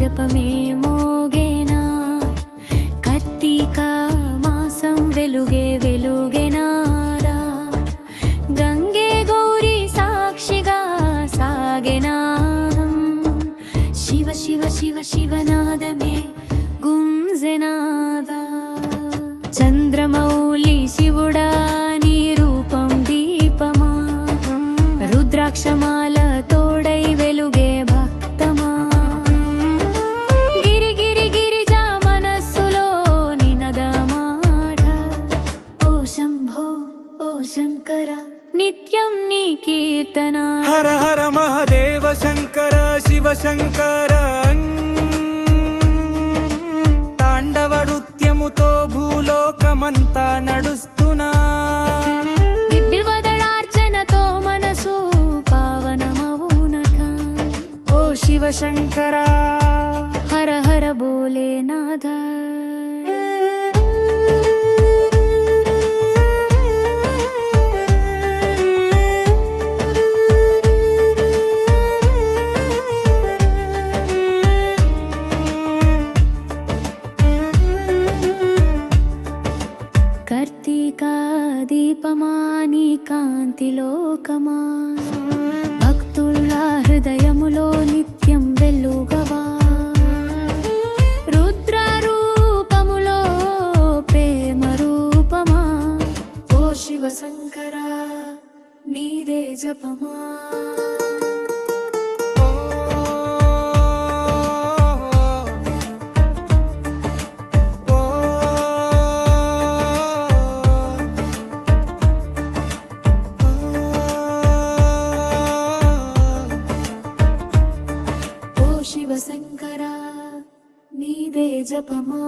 జపమే మోగేనా కార్తీక మాసం వెలుగే వెలుగెనారా గంగే గౌరీ సాక్షిగా సాగెనా శివ శివ శివ శివనాదమే గుంజెనాదా చంద్రమౌళి శివుడా నీ రూపం దీపమా రుద్రాక్షమాల తోడై వెలుగే భక్తమా గిరి గిరి గిరిజా మనస్సులో నినదమాట ఓ శంభో ఓ శంకర నిత్యం నీ కీర్తన హర హర మహాదేవ శంకర శివ శంకర తాండవ నృత్యముతో భూలోకమంతా నడుస్తున్నా విద్యువదళార్చనతో మనసు పావనమవునక ఓ శివ శంకర హర హర భోలేనాథ కార్తీకా దీపమా నీ కాంతిలోకమా భక్తుల హృదయములో నిత్యం వెలుగవా రుద్ర రూపములో ప్రేమ రూపమా ఓ శివ శంకర నీదే జపమా శివ శంకర నీదే జపమా